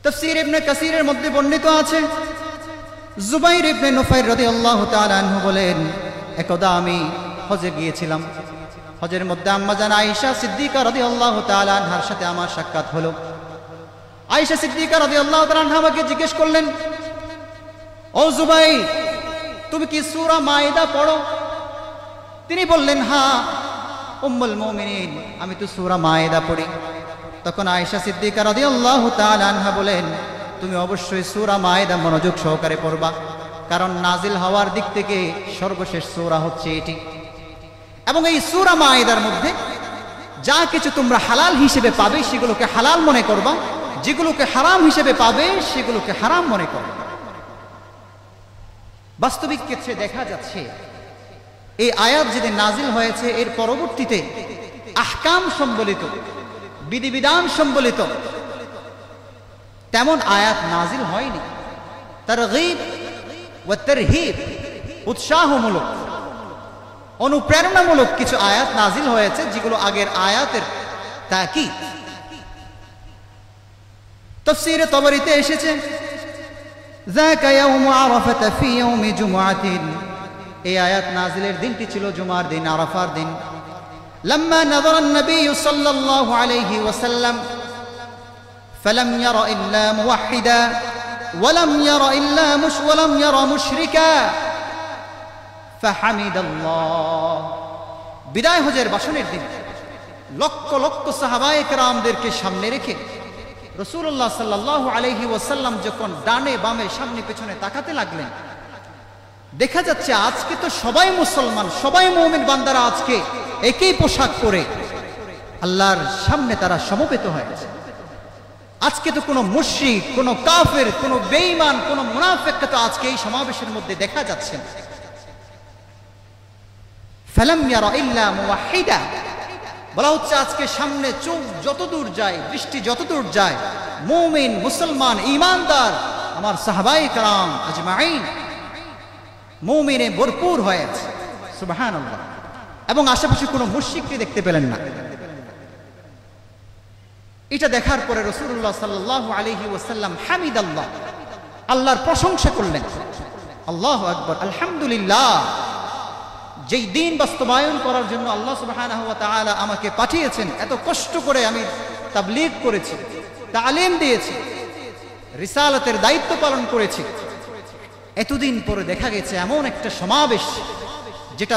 তাফসীর ইবনে কাসীরের মধ্যে বর্ণিত আছে, জুবাইর ইবনে নুফাইর রাদিয়াল্লাহু তাআলা আনহু বলেন, একদা আমি হজে গিয়েছিলাম। হজের মধ্যে আম্মা জান আয়েশা সিদ্দিকা রাদিয়াল্লাহু তাআলা আনহার সাথে আমার সাক্ষাৎ হলো। আয়েশা সিদ্দিকা রাদিয়াল্লাহু তাআলা আনহা আমাকে জিজ্ঞেস করলেন, ও জুবাইর, তুমি কি সূরা মায়েদা পড়ো? তিনি বললেন, হ্যাঁ উম্মুল মুমিনিন, আমি তো সূরা মায়েদা পড়ি। তখন আয়েশা সিদ্দিকা রাদিয়াল্লাহু তাআলা আনহা বলেন, তুমি অবশ্যই সূরা মায়েদা মনোযোগ সহকারে পড়বা, কারণ নাজিল হওয়ার দিক থেকে সর্বশেষ সূরা হচ্ছে এটি। এবং এই সূরা মায়েদার মধ্যে যা কিছু তোমরা হালাল হিসেবে পাবে সেগুলোকে হালাল মনে করবা, যেগুলোকে হারাম হিসেবে পাবে সেগুলোকে হারাম মনে করবা। বাস্তবিক ক্ষেত্রে দেখা যাচ্ছে এই আয়াত যেদিন নাজিল হয়েছে এর পরবর্তীতে আহকাম সম্বলিত, বিধিবিধান সম্বলিত তেমন আয়াত নাজিল হয়নি। তারগীব ওয়া তারহিব, উৎসাহমূলক, অনুপ্রেরণামূলক কিছু আয়াত নাজিল হয়েছে, যেগুলো আগের আয়াতের তাকিদ। তাফসীরে তাবরীতে এসেছে, যাকা ইয়াউমু আরাফাতা ফি ইয়াউমি জুমআতিন, এই আয়াত নাজিলের দিনটি ছিল জুমার দিন, আরাফার দিন। লাম্মা নাযারা an-নবী সাল্লাল্লাহু আলাইহি ওয়াসাল্লাম ফালাম ইয়ারা ইল্লা মুওয়াহহিদা ওয়ালাম ইয়ারা মুশরিকা ফাহামিদাল্লাহ। বিদায় হজের ভাষণের দিন লক্ষ লক্ষ সাহাবায়ে কেরামদেরকে সামনে রেখে রাসূলুল্লাহ সাল্লাল্লাহু আলাইহি ওয়াসাল্লাম যখন ডানে বামে সামনে পেছনে তাকাতে লাগলেন, দেখা যাচ্ছে আজকে তো সবাই মুসলমান, সবাই মুমিন বান্দারা আজকে একই পোশাক পরে আল্লাহর সামনে তারা সমবেত হয়েছে। আজকে তো কোনো মুশরিক, কোনো কাফের, কোনো বেঈমান, কোনো মুনাফিককে তো আজকে এই সমাবেশের মধ্যে দেখা যাচ্ছে না। ফালাম ইয়ারা ইল্লা মুওয়াহহিদা, বলা হচ্ছে আজকে সামনে চোখ যতদূর যায়, দৃষ্টি যতদূর যায়, মুমিন, মুসলমান, ঈমানদার আমার সাহাবায়ে কেরাম আজমাইন মুমিনে ভরপুর হয়ে আছে, সুবহানাল্লাহ। এবং আশেপাশে কোনো মুশরিককে দেখতে পেলেন না। এটা দেখার পরে রাসূলুল্লাহ সাল্লাল্লাহু আলাইহি ওয়াসাল্লাম হামিদাল্লাহ, আল্লাহর প্রশংসা করলেন। আল্লাহু আকবার, আলহামদুলিল্লাহ, যেই দিন বাস্তবায়ন করার জন্য আল্লাহ সুবহানাহু ওয়া তাআলা আমাকে পাঠিয়েছেন, এত কষ্ট করে আমি তাবলীগ করেছি, তালিম দিয়েছি, রিসালাতের দায়িত্ব পালন করেছি, এতদিন পরে দেখা গেছে এমন একটা সমাবেশ যেটা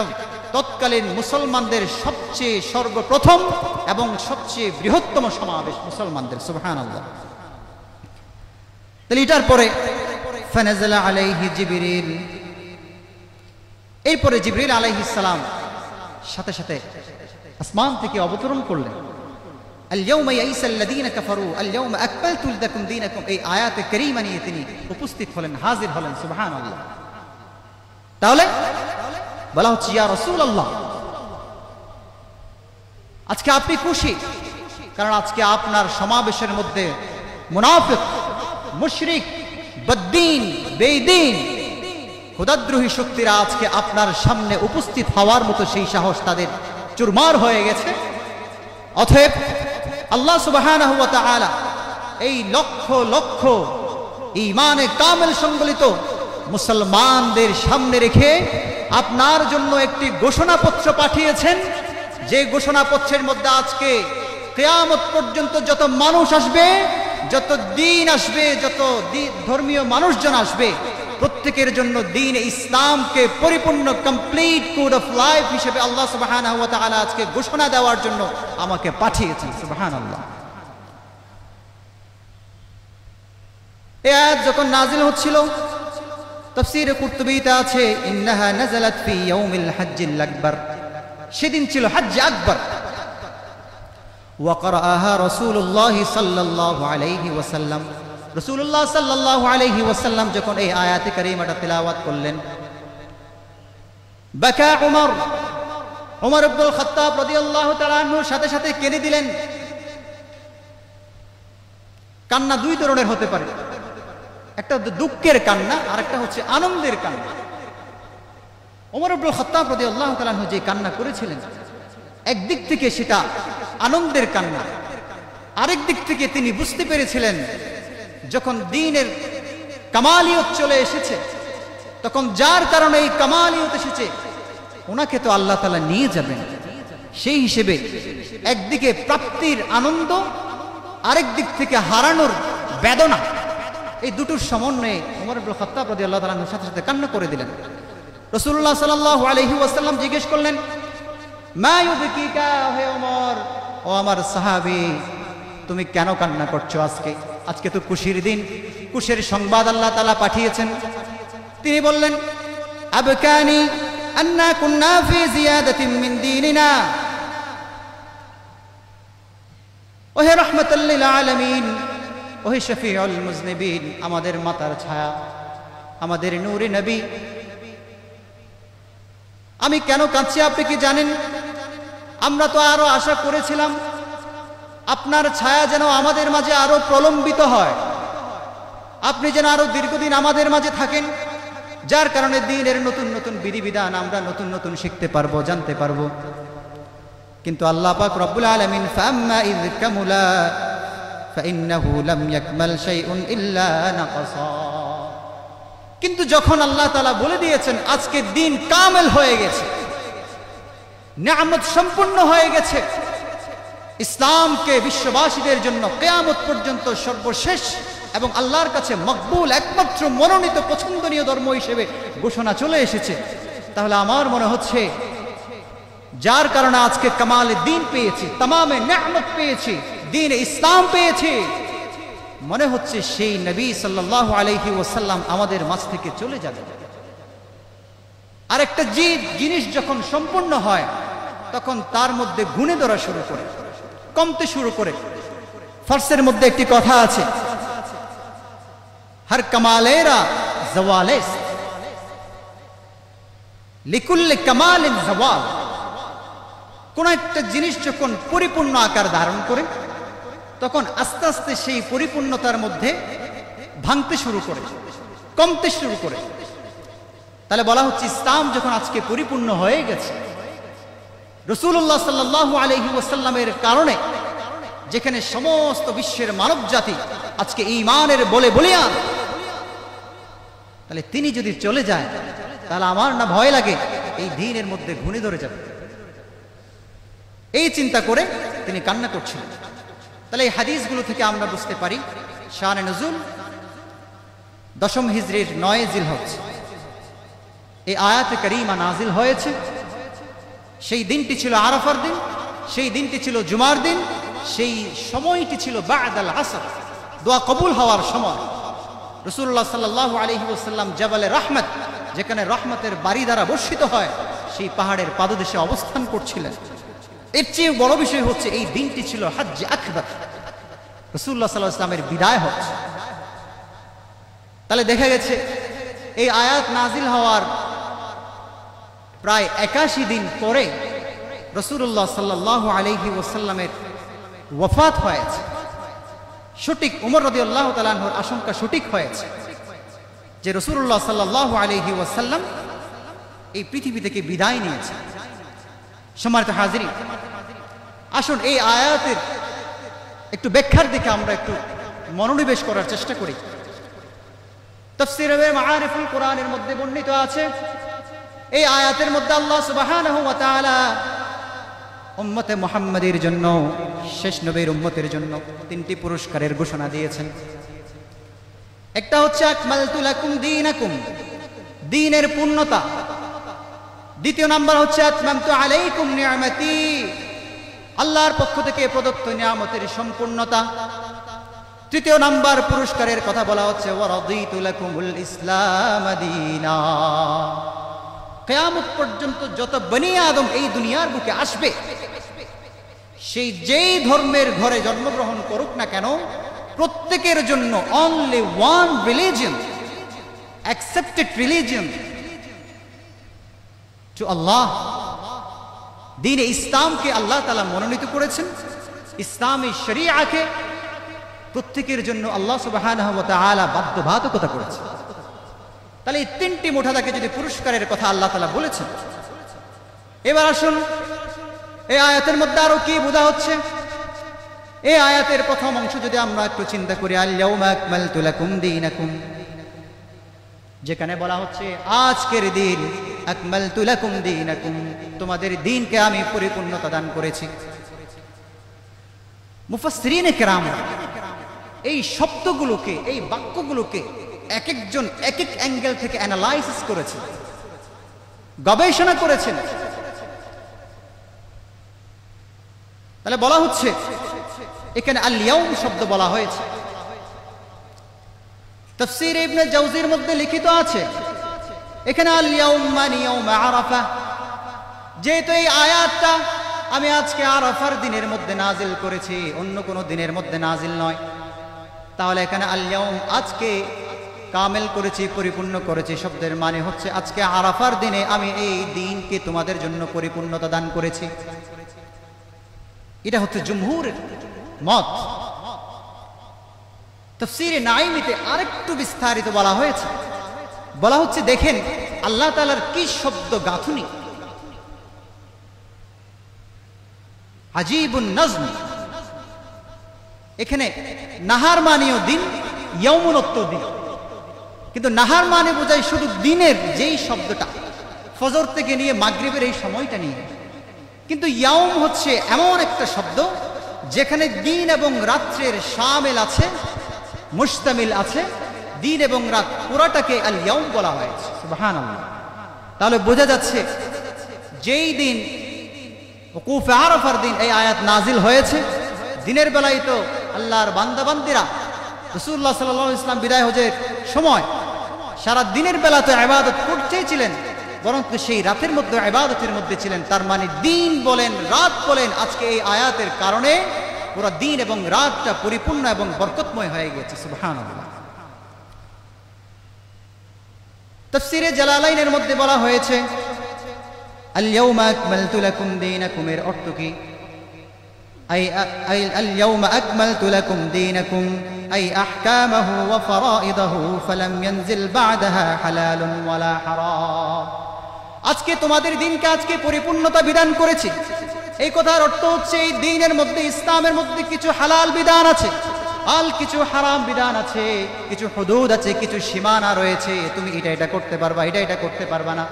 তৎকালীন মুসলমানদের সবচেয়ে সর্বপ্রথম এবং সবচেয়ে বৃহত্তম সমাবেশ মুসলমানদের, সুবহানাল্লাহ। তাহলে এটার পরে ফানাজালা আলাইহি জিবরিল, এরপরে জিবরিল আলাইহিস সালাম সাথে সাথে আসমান থেকে অবতরণ করলেন। আল ইয়াউমা ইয়াইসাল্লাযীনা কাফারু আল ইয়াউমা আকমালতু লাকুম দীনাকুম, এই আয়াতে কারীমা নিয়ে তিনি উপস্থিত হলেন, হাজির হলেন, সুবহানাল্লাহ। তাহলে বলা হচ্ছে, ইয়া রাসূলুল্লাহ, আজকে আপনি খুশি, কারণ আজকে আপনার সমাবেশের মধ্যে মুনাফিক, মুশরিক, বদ্দীন, বেঈদীন, খোদাদ্রোহী শক্তিরা আজকে আপনার সামনে উপস্থিত হওয়ার মতো সেই সাহস তাদের চুরমার হয়ে গেছে। অতএব আল্লাহ সুবহানাহু ওয়া তাআলা এই লক্ষ লক্ষ ঈমানে কামেল সংবলিত মুসলমানদের সামনে রেখে আপনার জন্য একটি ঘোষণাপত্র পাঠিয়েছেন, যে ঘোষণাপত্রের মধ্যে আজকে কিয়ামত পর্যন্ত যত মানুষ আসবে, যত দিন আসবে, যত ধর্মীয় মানুষজন আসবে, প্রত্যেকের জন্য দ্বীন ইসলামকে পরিপূর্ণ কমপ্লিট কোড অফ লাইফ হিসেবে আল্লাহ সুবহানাহু ওয়া তাআলা আজকে ঘোষণা দেওয়ার জন্য আমাকে পাঠিয়েছেন, সুবহানাল্লাহ। এই আয়াত যখন নাজিল হচ্ছিল, তাফসীরে কুরতুবীতে আছে, ইন্নাহা নাযালাত ফি ইয়াউমিল হজ্জিল আকবার, সেদিন ছিল হজ্জ আকবার। ওয়া ক্বরাআহা রাসূলুল্লাহ সাল্লাল্লাহু আলাইহি ওয়াসাল্লাম, রাসূলুল্লাহ সাল্লাল্লাহু আলাইহি ওয়াসাল্লাম যখন এই আয়াতে কারীমাটা তিলাওয়াত করলেন, বাকা উমর ইবনুল খাত্তাব রাদিয়াল্লাহু তাআলা আনহু সাথে সাথে কেঁদে দিলেন। কান্না দুই ধরনের হতে পারে, একটা দুঃখের কান্না আর একটা হচ্ছে আনন্দের কান্না। উমর ইবনুল খাত্তাব রাদিয়াল্লাহু তাআলা আনহু যে কান্না করেছিলেন, একদিক থেকে সেটা আনন্দের কান্না, আরেক দিক থেকে তিনি বুঝতে পেরেছিলেন যখন দ্বীনের কামালিয়ত চলে এসেছে, তখন যার কারণে এই কামালিয়ত এসেছে ওনাকে তো আল্লাহ তাআলা নিয়ে যাবেন। সেই হিসেবে একদিকে প্রাপ্তির আনন্দ, আরেক দিক থেকে হারানোর বেদনা, এই দুটোর সমন্বয়ে ওমর ইবনে খাত্তাব রাদিয়াল্লাহু তাআলা আনহুর সাথে সাথে কান্না করে দিলেন। রাসূলুল্লাহ সাল্লাল্লাহু আলাইহি ওয়াসাল্লাম জিজ্ঞেস করলেন, মা ইউবকিকা, হে ওমর, ও আমার সাহাবী, তুমি কেন কান্না করছো? আজকে তো খুশির দিন, খুশির সংবাদ আল্লাহ তাআলা পাঠিয়েছেন। তিনি বললেন, আবকানি আন্না কুন্না ফি জিয়াদাতিন মিন দীনিনা, ওহে রাহমাতাল লিল আলামিন, ওহে শফিউল মুজনিবিন, আমাদের মাতার ছায়া, আমাদের নূরে নবী, আমি কেন কাঁদছি আপনি কি জানেন? আমরা তো আরো আশা করেছিলাম আপনার ছায়া যেন আমাদের মাঝে আরো প্রলম্বিত হয়, আপনি যেন আরো দীর্ঘদিন আমাদের মাঝে থাকেন, যার কারণে দ্বীনের নতুন নতুন বিধিবিধান আমরা নতুন নতুন শিখতে পারবো, জানতে পারবো। কিন্তু আল্লাহ পাক রব্বুল আলামিন, ফাম্মা ইয কামুলা ফাইন্নাহু লাম ইয়াকমাল শাইউন ইল্লা নাকাসা, কিন্তু যখন আল্লাহ তাআলা বলে দিয়েছেন আজকে দ্বীন কামেল হয়ে গেছে, নিয়ামত সম্পূর্ণ হয়ে গেছে, ইসলামকে বিশ্ববাসীদের জন্য কিয়ামত পর্যন্ত সর্বশেষ এবং আল্লাহর কাছে মকবুল, একমাত্র মনোনীত পছন্দনীয় ধর্ম হিসেবে ঘোষণা চলে এসেছে, তাহলে আমার মনে হচ্ছে যার কারণে আজকে কামালে দ্বীন পেয়েছি, তামামে নিয়ামত পেয়েছি, দ্বীন ইসলাম পেয়েছি, মনে হচ্ছে সেই নবী সাল্লাল্লাহু আলাইহি ওয়াসাল্লাম আমাদের মাঝ থেকে চলে যাবে। আরেকটা জিনিস যখন সম্পূর্ণ হয় তখন তার মধ্যে গুণে ধরা শুরু করে, কমতে শুরু করে। ফার্সের মধ্যে একটি কথা আছে, হর কামালেরা জওয়ালেস, লিকুল্লি কামালিন জওয়াল। কোন একটা জিনিস যখন পরিপূর্ণ আকার ধারণ করে তখন আস্তে আস্তে সেই পরিপূর্ণতার মধ্যে ভাঙতে শুরু করে, কমতে শুরু করে। তাহলে বলা হচ্ছে ইসলাম যখন আজকে পরিপূর্ণ হয়ে গেছে, রাসূলুল্লাহ সাল্লাল্লাহু আলাইহি ওয়াসাল্লামের কারণে যেখানে সমস্ত বিশ্বের মানব জাতি আজকে ঈমানের বলে বলিয়ান, তাহলে তিনি যদি চলে যায় তাহলে আমার না ভয় লাগে এই দ্বীনের মধ্যে ঘুণে ধরে যাবে। এই চিন্তা করে তিনি কান্না করছিলেন। তাহলে এই হাদিসগুলো থেকে আমরা বুঝতে পারি শানে নুজুল 10ম হিজরির 9 জিলহজ এই আয়াতে কারীমা নাজিল হয়েছে। সেই দিনটি ছিল আরাফার দিন, সেই দিনটি ছিল জুমার দিন, সেই সময়টি ছিল বা'দাল আসর, দোয়া কবুল হওয়ার সময়। রাসূলুল্লাহ সাল্লাল্লাহু আলাইহি ওয়াসাল্লাম জাবালে রাহমাত, যেখানে রহমতের বাড়ি দ্বারা বর্ষিত হয়, সেই পাহাড়ের পাদদেশে অবস্থান করছিলেন। এর চেয়ে বড় বিষয় হচ্ছে এই দিনটি ছিল হজ্জে আকবার, রাসূলুল্লাহ সাল্লাল্লাহু আলাইহি ওয়াসাল্লামের বিদায় হজ। তাহলে দেখা গেছে এই আয়াত নাজিল হওয়ার প্রায় 81 দিন পরে রাসূলুল্লাহ সাল্লাল্লাহু আলাইহি ওয়াসাল্লামের ওয়াফাত হয়েছে। সঠিক ওমর রাদিয়াল্লাহু তাআলা আনহুর আশঙ্কা সঠিক হয়েছে যে রাসূলুল্লাহ সাল্লাল্লাহু আলাইহি ওয়াসাল্লাম এই পৃথিবী থেকে বিদায় নিয়েছে। সম্মানিত হাজিরিন, আসুন এই আয়াতের একটু ব্যাখ্যার দিকে আমরা একটু মনোনিবেশ করার চেষ্টা করি। তাফসীরে মাআরিফুল কোরআনের মধ্যে বর্ণিত আছে, এই আয়াতের মধ্যে আল্লাহ সুবহানাহু ওয়া তাআলা উম্মতে মুহাম্মাদের জন্য, শেষ নবীর উম্মতের জন্য 3টি পুরস্কারের ঘোষণা দিয়েছেন। একটা হচ্ছে আকমালতু লাকুম দীনাকুম, দ্বীনের পূর্ণতা। দ্বিতীয় নাম্বার হচ্ছে আতমামতু আলাইকুম নি'মাতি, আল্লাহর পক্ষ থেকে প্রদত্ত নিয়ামতের সম্পূর্ণতা। তৃতীয় নাম্বার পুরস্কারের কথা বলা হচ্ছে ওয়া রাদিতু লাকুমুল ইসলাম দীনা। কিয়ামত পর্যন্ত যত বনি আদম এই দুনিয়ার বুকে আসবে, সেই যেই ধর্মের ঘরে জন্মগ্রহণ করুক না কেন, প্রত্যেকের জন্য only one religion, accepted religion to Allah. দ্বীনে ইসলামকে আল্লাহ তাআলা মনোনীত করেছেন, ইসলামী শরীআকে প্রত্যেকের জন্য আল্লাহ সুবহানাহু ওয়া তাআলা বাধ্যবাধকতা করেছেন। তাহলে এই 3টি মোটাদাকে যদি পুরস্কারের কথা আল্লাহ তাআলা বলেছেন, এবার আসুন এই আয়াতের মধ্যে আরো কি বোঝা হচ্ছে। এই আয়াতের প্রথম অংশ যদি আমরা একটু চিন্তা করি, আল-ইয়াউমা আকমালতু লাকুম দীনাকুম, যেখানে বলা হচ্ছে আজকের দিন, আকমালতু লাকুম দীনাকুম, তোমাদের দ্বীনকে আমি পরিপূর্ণতা দান করেছি। মুফাসসিরিনে কেরাম এই শব্দগুলোকে, এই বাক্যগুলোকে এক একজন এক এক অ্যাঙ্গেল থেকে অ্যানালাইসিস করেছেন, গবেষণা করেছেন। তাহলে বলা হচ্ছে এখানে আল-ইয়াউম শব্দ বলা হয়েছে। তাফসীর ইবনে জাওজির মধ্যে লিখিত আছে এখানে আল-ইয়াউম মানে ইয়াউম আরাফা। যেহেতু এই আয়াতটা আমি আজকে আরাফার দিনের মধ্যে নাজিল করেছি, অন্য কোনো দিনের মধ্যে নাজিল নয়, তাহলে এখানে আল-ইয়াউম আজকে কামেল করেছি, পরিপূর্ণ করেছি শব্দের মানে হচ্ছে আজকে আরাফার দিনে আমি এই দিনকে তোমাদের জন্য পরিপূর্ণতা দান করেছি। এটা হচ্ছে জুমহুরের মত। তাফসীরে নাঈমিতে আরেকটু বিস্তারিত বলা হয়েছে, বলা হচ্ছে দেখেন আল্লাহ তাআলার কি শব্দ গাঁথুনি, আজিবুন নজম। এখানে নাহার মানেও দিন, ইয়াউমুন অর্থ দিন, কিন্তু নাহার মানে বোঝায় শুধু দিনের যেই শব্দটা, ফজর থেকে নিয়ে মাগরিবের এই সময়টা নিয়ে। কিন্তু ইয়াউম হচ্ছে এমন একটা শব্দ যেখানে দিন এবং রাত্রের শামিল আছে, মুশতামিল আছে। দিন এবং রাত পুরাটাকে আল ইয়াউম বলা হয়েছে। সুবহানাল্লাহ। তাহলে বোঝা যাচ্ছে যেই দিন ওকুফে আরাফার দিন এই আয়াত নাজিল হয়েছে, দিনের বেলায় তো আল্লাহর বান্দাবান্দিরা রাসূলুল্লাহ সাল্লাল্লাহু আলাইহি ওয়াসাল্লাম বিদায় হজের সময় সারা দিনের বেলা তো ইবাদত করতেই ছিলেন, বরং সেই রাতের মধ্যে ইবাদতের মধ্যে ছিলেন। তার মানে দিন বলেন রাত বলেন, আজকে এই আয়াতের কারণে পুরো দিন এবং রাতটা পরিপূর্ণ এবং বরকতময় হয়ে গেছে। সুবহানাল্লাহ। তাফসীরে জালালাইনের মধ্যে বলা হয়েছে আল-ইয়াউমা আকমালতু লাকুম দীনাকুম এর অর্থ কি? আল-ইয়াউমা আকমালতু লাকুম দীনাকুম আই আহকামাহু ওয়া ফারাইদাহু ফালাম ইয়ানজিল বা'দাহা হালালুন ওয়ালা হারাম। আজকে তোমাদের দিনকে আজকে পরিপূর্ণতা বিধান করেছি। এই কথার অর্থ হচ্ছে এই দ্বীনের মধ্যে, ইসলামের মধ্যে কিছু হালাল বিধান আছে, আর কিছু হারাম বিধান আছে, কিছু হুদুদ আছে, কিছু সীমানা রয়েছে। তুমি এটা করতে পারবা, এটা করতে পারবা না।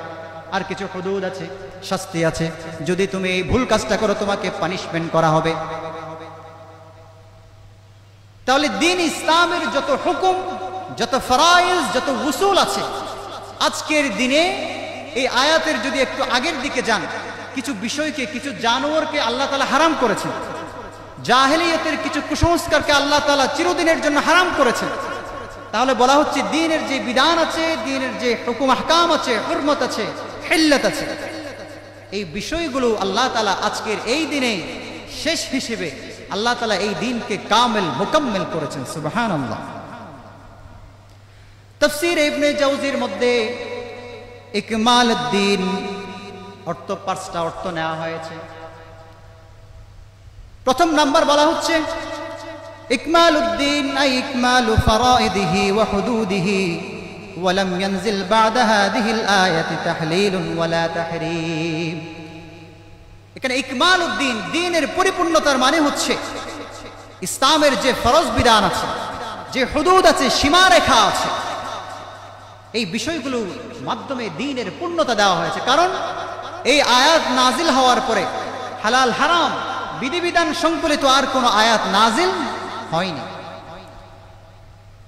আর কিছু হুদুদ আছে, শাস্তি আছে। যদি তুমি এই ভুল কাজটা করো তোমাকে পানিশমেন্ট করা হবে। তাহলে দিন ইসলামের যত হুকুম, যত ফরাইজ, যত উসুল আছে, আজকের দিনে এই আয়াতের যদি একটু আগের দিকে যান, কিছু বিষয়কে, কিছু জানোয়ারকে আল্লাহ তাআলা হারাম করেছেন। জাহেলিয়াতের কিছু কুসংস্কারকে আল্লাহ তাআলা চিরদিনের জন্য হারাম করেছেন। তাহলে বলা হচ্ছে দ্বীনের যে বিধান আছে, দ্বীনের যে হুকুম আহকাম আছে, হুরমত আছে, হিল্লাত আছে, এই বিষয়গুলো আল্লাহ তাআলা আজকের এই দিনে শেষ হিসেবে আল্লাহ তাআলা এই দ্বীনকে কামেল মুকাম্মেল করেছেন। সুবহানাল্লাহ। তাফসীর ইবনে জাওজির মধ্যে ইকমালুদ্দীন অর্থ, পাঁচটা অর্থ নেওয়া হয়েছে। প্রথম নাম্বার বলা হচ্ছে ইকমালুদ্দীন আই ইকমালু ফারাইদিহি ওয়া হুদুদিহি ওয়া লাম ইয়ানজিল বা'দা হাযিহিল আয়াতি তাহলিলুন ওয়ালা তাহরীম। এখানে ইকমালুদ্দীন, দ্বীনের পরিপূর্ণতার মানে হচ্ছে ইসলামের যে ফরজ বিধান আছে, যে হুদুদ আছে, সীমারেখা আছে, এই বিষয়গুলোর মাধ্যমে দ্বীনের পূর্ণতা দেওয়া হয়েছে। কারণ এই আয়াত নাজিল হওয়ার পরে হালাল হারাম বিধিবিধান সংকলিত আর কোনো আয়াত নাজিল হয়নি।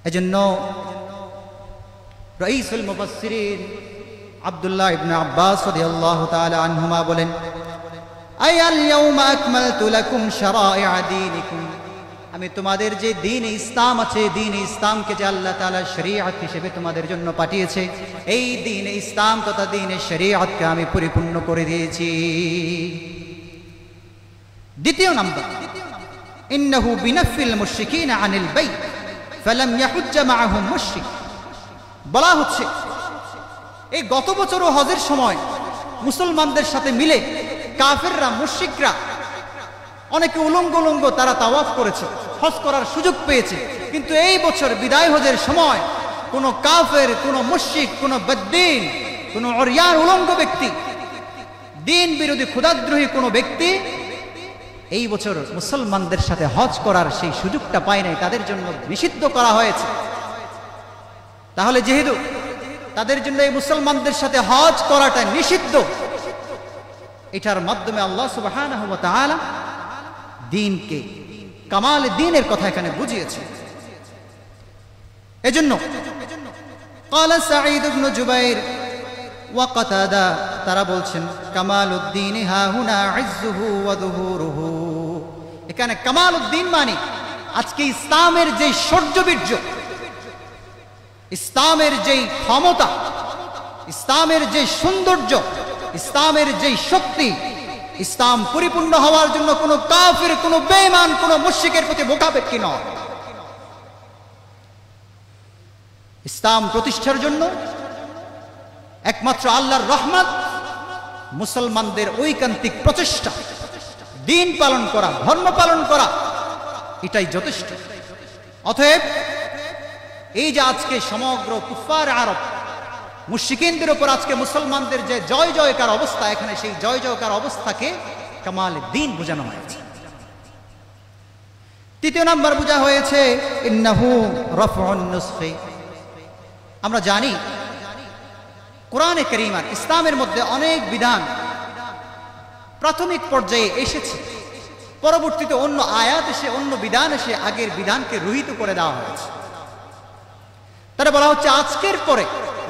এজন্য রাইসুল মুফাসসিরিন আব্দুল্লাহ ইবনে আব্বাস রাদিয়াল্লাহু তাআলা আনহুমা বলেন, আই আল ইয়াউমা আকমালতু লাকুম শারাইআ দীনিকুম, আমি তোমাদের যে দ্বীন ইসলাম আছে, দ্বীন ইসলামকে যে আল্লাহ তাআলা শরীয়ত হিসেবে তোমাদের জন্য পাঠিয়েছে, এই দ্বীন ইসলাম তথা দ্বীন শরীয়তকে আমি পরিপূর্ণ করে দিয়েছি। দ্বিতীয় নাম্বার, ইন্নাহু বিনাফিল মুশরিকিনা আনিল বাইত ফালাম ইয়াহুজ্জ মাআহুম মুশরিক। বলা হচ্ছে এই গত বছরও হজের সময় মুসলমানদের সাথে মিলে কাফেররা, মুশরিকরা অনেকে উলঙ্গ উলঙ্গ তারা তাওয়াফ করেছে, হজ করার সুযোগ পেয়েছে। কিন্তু এই বছর বিদায় হজের সময় কোনো কাফের, কোনো মুশরিক, কোনো বদ্দীন, কোনো উরয়ান উলঙ্গ ব্যক্তি, দ্বীন বিরোধী, ক্ষুধাদ্রোহী কোনো ব্যক্তি এই বছর মুসলমানদের সাথে হজ করার সেই সুযোগটা পায় নাই, তাদের জন্য নিষিদ্ধ করা হয়েছে। তাহলে যেহেতু তাদের জন্য এই মুসলমানদের সাথে হজ করাটা নিষিদ্ধ, এটার মাধ্যমে আল্লাহ সুবহানাহু ওয়া তাআলা দ্বীনকে, কামাল দ্বীনের কথা এখানে বুঝিয়েছে। এজন্য قال سعيد بن جبير وقتادة তারা বলছেন কামালউদ্দীন হা হুনা ইজ্জুহু ওয়া যুহুরুহু, এখানে কামালউদ্দীন মানে আজকে ইসলামের যে শৌর্যবীর্য, ইসলামের যে ক্ষমতা, ইসলামের যে সৌন্দর্য, ইসলামের যে শক্তি, ইসলাম পরিপূর্ণ হওয়ার জন্য কোনো কাফির, কোনো বেঈমান, কোনো মুশরিকের প্রতি মোকাবেক্ষী নয়। ইসলাম প্রতিষ্ঠার জন্য একমাত্র আল্লাহর রহমত, মুসলমানদের ঐকান্তিক প্রচেষ্টা, দ্বীন পালন করা, ধর্ম পালন করা, এটাই যথেষ্ট। অতএব এই যে আজকে সমগ্র কুফার আরব মুশরিকিনদের উপর আজকে মুসলমানদের যে জয় জয়কার অবস্থা, এখানে সেই জয় জয়কার অবস্থাকে কামাল দ্বীন বোঝানো হয়েছে। তৃতীয় নাম্বার বোঝা হয়েছে ইন্নাহু রাফউন নুসখি। আমরা জানি কোরআনে কারীম আর ইসলামের মধ্যে অনেক বিধান প্রাথমিক পর্যায়ে এসেছে, পরবর্তীতে অন্য আয়াত এসে, অন্য বিধান এসে আগের বিধানকে রহিত করে দেওয়া হয়েছে। তারা বলা হচ্ছে আজকের পরে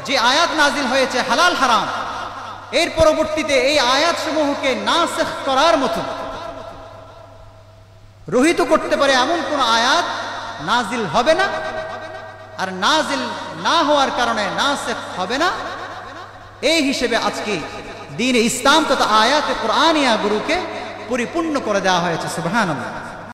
যে আয়াত নাজিল হয়েছে হালাল হারাম, এর পরবর্তীতে এই আয়াতসমূহকে নাসখ করার মতো, রহিত করতে পারে এমন কোন আয়াত নাজিল হবে না, আর নাজিল না হওয়ার কারণে নাসখ হবে না। এই হিসেবে আজকে দ্বীন ইসলাম তথা আয়াতে কুরআনিয়া গুরুকে পরিপূর্ণ করে দেওয়া হয়েছে। সুবহানাল্লাহ।